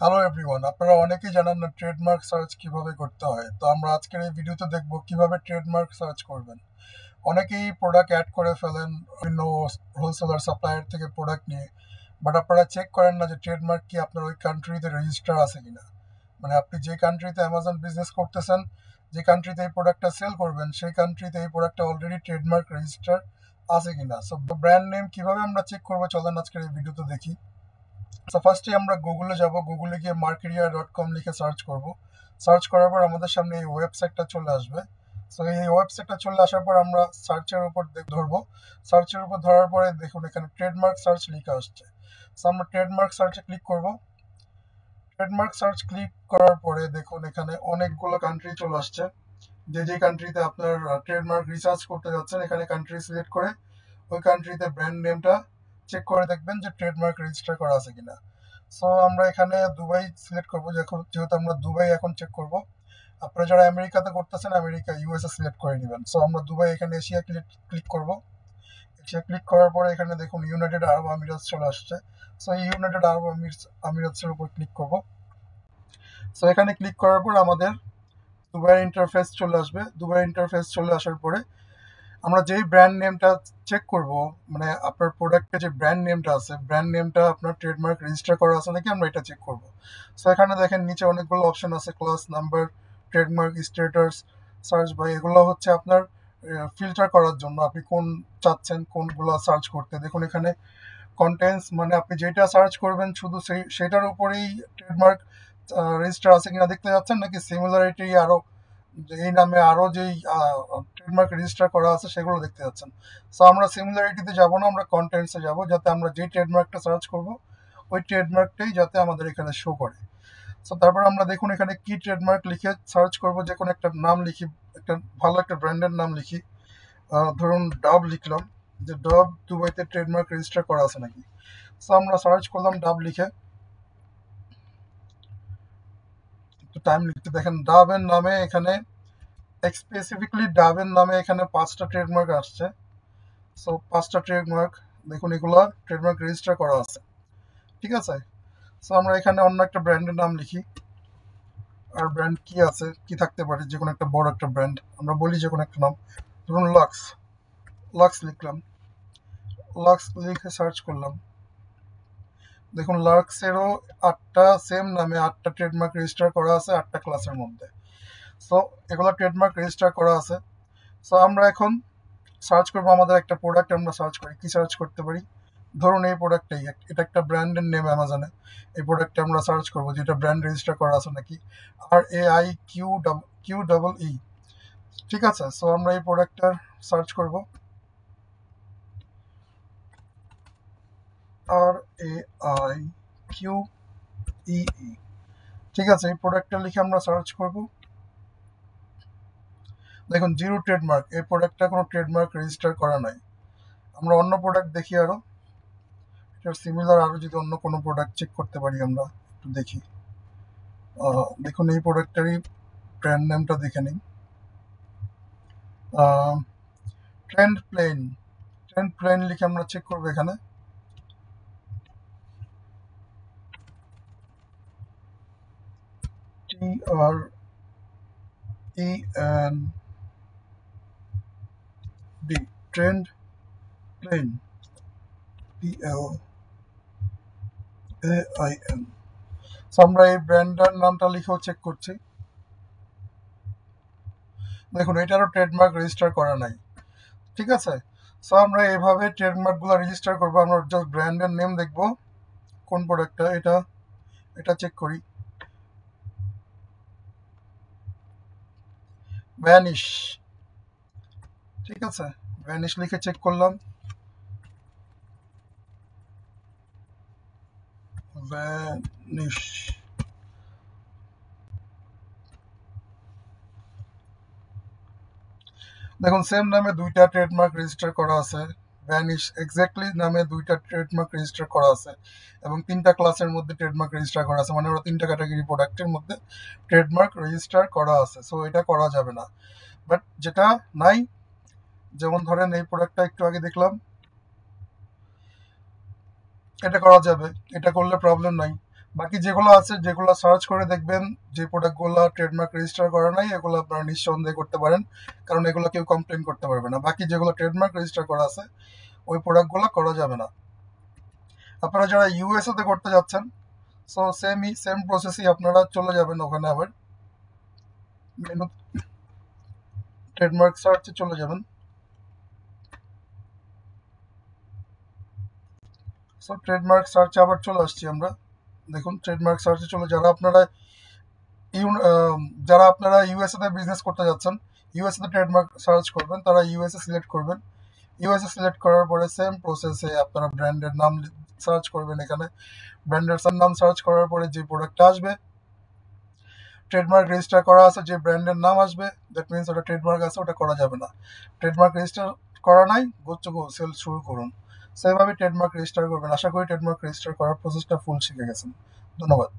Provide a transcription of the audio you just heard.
Hello everyone, আপনারা অনেকেই জানেন না ট্রেডমার্ক সার্চ কিভাবে করতে হয়। তো আমরা আজকের এই ভিডিওতে দেখব কিভাবে ট্রেডমার্ক সার্চ করবেন। অনেকেই প্রোডাক্ট অ্যাড করে ফেলেন বিভিন্ন হোলসেলার সাপ্লায়ার থেকে প্রোডাক্ট নিয়ে, বাট আপনারা চেক করেন না যে ট্রেডমার্ক কি আপনার ওই কান্ট্রিতে রেজিস্টার আছে কিনা। মানে আপনি যে কান্ট্রিতে অ্যামাজন বিজনেস করতেছেন, যে কান্ট্রিতে এই প্রোডাক্টটা সেল করবেন, সেই কান্ট্রিতে এই প্রোডাক্টটা অলরেডি ট্রেডমার্ক রেজিস্টার আছে কিনা। সো ব্র্যান্ড নেম কিভাবে আমরা চেক করবো চলেন আজকের এই ভিডিওতে দেখি। সো ফার্স্টে আমরা গুগলে যাব, গুগলে গিয়ে markeria.com লিখে সার্চ করব। সার্চ করার পর আমাদের সামনে এই ওয়েবসাইটটা চলে আসবে। সো এই ওয়েবসাইটটা চলে আসার পর আমরা সার্চের উপর ধরবো। সার্চের উপর ধরার পরে দেখুন এখানে ট্রেডমার্ক সার্চ লেখা আসছে। সো আমরা ট্রেডমার্ক সার্চে ক্লিক করব। ট্রেডমার্ক সার্চ ক্লিক করার পরে দেখুন এখানে অনেকগুলো কান্ট্রি চলে আসছে। যে কান্ট্রিতে আপনার ট্রেডমার্ক রিসার্চ করতে যাচ্ছেন, এখানে কান্ট্রি সিলেক্ট করে ওই কান্ট্রিতে ব্র্যান্ড নেমটা চেক করে দেখবেন যে ট্রেডমার্ক রেজিস্টার করা আছে কিনা। সো আমরা এখানে দুবাই সিলেক্ট করবো, যেহেতু আমরা দুবাই এখন চেক করব। আপনারা যারা আমেরিকাতে করতেছেন, আমেরিকা ইউএসএ সিলেক্ট করে নেবেন। সো আমরা দুবাই এখানে এশিয়া ক্লিক করব। এশিয়া ক্লিক করার পরে এখানে দেখুন ইউনাইটেড আরব আমিরাত চলে আসছে। সো এই ইউনাইটেড আরব আমিরাতের উপর ক্লিক করব। সো এখানে ক্লিক করার পর আমাদের দুবাইয়ের ইন্টারফেস চলে আসবে। দুবাইয়ের ইন্টারফেস চলে আসার পরে আমরা যেই ব্র্যান্ড নেমটা চেক করব, মানে আপনার প্রোডাক্টে যে ব্র্যান্ড নেমটা আছে, ব্র্যান্ড নেমটা আপনার ট্রেডমার্ক রেজিস্টার করা আছে নাকি আমরা এটা চেক করব। সো এখানে দেখেন নিচে অনেকগুলো অপশন আছে, class, number, trademark, status, search by. এগুলো হচ্ছে আপনার ফিল্টার করার জন্য আপনি কোন চাচ্ছেন কোনগুলো সার্চ করতে। দেখুন এখানে কন্টেন্টস, মানে আপনি যেটা সার্চ করবেন শুধু সেটার উপরেই ট্রেডমার্ক রেজিস্টার আছে কিনা দেখতে যাচ্ছেন, নাকি সিমিলারিটি আরো এই নামে আরো যেই ট্রেডমার্ক রেজিস্টার করা আছে সেগুলো দেখতে যাচ্ছেন। সো আমরা সিমিলারিটিতে যাব না, আমরা কন্টেন্টসে যাব, যাতে আমরা যে ট্রেডমার্কটা সার্চ করব ওই ট্রেডমার্কটাই যাতে আমাদের এখানে শো করে। সো তারপর আমরা দেখুন এখানে কি ট্রেডমার্ক লিখে সার্চ করব, যে কোনো একটা নাম লিখি, একটা ভালো একটা ব্র্যান্ডের নাম লিখি। ধরুন ডাব লিখলাম, যে ডাব দুবাইতে ট্রেডমার্ক রেজিস্টার করা আছে নাকি। সো আমরা সার্চ করলাম ডাব লিখে, একটু টাইম লিখতে। দেখেন ডাবের নামে এখানে স্পেসিফিকলি ডাবের নামে এখানে 5টা ট্রেডমার্ক আসছে। সো 5টা ট্রেডমার্ক দেখুন, এগুলো ট্রেডমার্ক রেজিস্টার করা আছে, ঠিক আছে। সো আমরা এখানে অন্য একটা ব্র্যান্ডের নাম লিখি। আর ব্র্যান্ড কি আছে, কি থাকতে পারে, যে কোনো একটা বড় একটা ব্র্যান্ড আমরা বলি, যে কোনো একটা নাম। ধরুন লাক্স, লাক্স লিখলাম। লাক্স লিখে সার্চ করলাম। দেখুন লাক্সেরও 8টা সেম নামে 8টা ট্রেডমার্ক রেজিস্টার করা আছে 8টা ক্লাসের মধ্যে। সো এগুলো ট্রেডমার্ক রেজিস্টার করা আছে। সো আমরা এখন সার্চ করবো আমাদের একটা প্রোডাক্ট। আমরা সার্চ করি, কি সার্চ করতে পারি। ধরুন এই প্রোডাক্টটাই, এটা একটা ব্র্যান্ডের নেম অ্যামাজনে। এই প্রোডাক্টটা আমরা সার্চ করবো যেটা ব্র্যান্ড রেজিস্টার করা আছে নাকি। RAIQEE, ঠিক আছে। সো আমরা এই প্রোডাক্টটার সার্চ করব, RAIQEE, ঠিক আছে। এই প্রোডাক্টটা লিখে আমরা সার্চ করব। দেখুন জিরো ট্রেডমার্ক, এই প্রোডাক্টটা কোনো ট্রেডমার্ক রেজিস্টার করা নাই। আমরা অন্য প্রোডাক্ট দেখি, আরো এটার সিমিলার আরো যদি অন্য কোনো প্রোডাক্ট চেক করতে পারি আমরা, একটু দেখি। দেখুন এই প্রোডাক্টেরই ব্র্যান্ড নেমটা দেখে নিই। ট্রেন্ড প্লেন, ট্রেন্ড প্লেন লিখে আমরা চেক করবো এখানে। TREND, trend plain, PLAIN। আমরা এই ব্র্যান্ডের নামটা লিখেও চেক করছি। দেখুন এটারও ট্রেডমার্ক রেজিস্টার করা নাই, ঠিক আছে। সো আমরা এভাবে ট্রেডমার্কগুলো রেজিস্টার করবো। আমরা জাস্ট ব্র্যান্ডের নেম দেখবো, কোন প্রোডাক্টটা, এটা চেক করি। ভ্যানিশ, ঠিক আছে। ভ্যানিশ লিখে চেক করলাম। ভ্যানিশ, দেখুন সেম নামে 2টা ট্রেডমার্ক রেজিস্টার করা আছে। ভ্যানিশ এক্স্যাক্টলি নামে 2টা ট্রেডমার্ক রেজিস্টার করা আছে, এবং 3টা ক্লাসের মধ্যে ট্রেডমার্ক রেজিস্টার করা আছে। মানে ওরা 3টা ক্যাটাগরি প্রোডাক্টের মধ্যে ট্রেডমার্ক রেজিস্টার করা আছে। সো এটা করা যাবে না। বাট যেটা নাই, যেমন ধরেন এই প্রোডাক্টটা একটু আগে দেখলাম, এটা করা যাবে, এটা করলে প্রবলেম নাই। বাকি যেগুলো আছে, যেগুলো সার্চ করে দেখবেন যে প্রোডাক্টগুলো ট্রেডমার্ক রেজিস্টার করা নাই, এগুলো আপনারা নিঃসন্দেহে করতে পারেন, কারণ এগুলো কেউ কমপ্লেন করতে পারবে না। বাকি যেগুলো ট্রেডমার্ক রেজিস্টার করা আছে ওই প্রোডাক্টগুলো করা যাবে না। আপনারা যারা ইউএসএ তে করতে যাচ্ছেন, সো সেম প্রসেসই, আপনারা চলে যাবেন ওখানে, আবার মেনু ট্রেডমার্ক সার্চে চলে যাবেন। সো ট্রেডমার্ক সার্চে আবার চলে আসছি আমরা। দেখুন ট্রেডমার্ক সার্চে চলে, যারা আপনারা ইউএসএ তে বিজনেস করতে যাচ্ছেন, ইউএসএ তে ট্রেডমার্ক সার্চ করবেন, তারা ইউএসএ সিলেক্ট করবেন। ইউএসএ সিলেক্ট করার পরে সেম প্রসেসে আপনারা ব্র্যান্ডের নাম সার্চ করবেন। এখানে ব্র্যান্ডের নাম সার্চ করার পরে যে প্রোডাক্টটা আসবে, ট্রেডমার্ক রেজিস্টার করা আছে, যে ব্র্যান্ডের নাম আসবে, দ্যাট মিনস ওটা ট্রেডমার্ক আছে, ওটা করা যাবে না। ট্রেডমার্ক রেজিস্টার করা নাই, গো সেল শুরু করুন। সেভাবে ট্রেডমার্ক রেজিস্টার করবেন। আশা করি ট্রেডমার্ক রেজিস্টার করার প্রসেসটা ফুল শিখে গেছেন। ধন্যবাদ।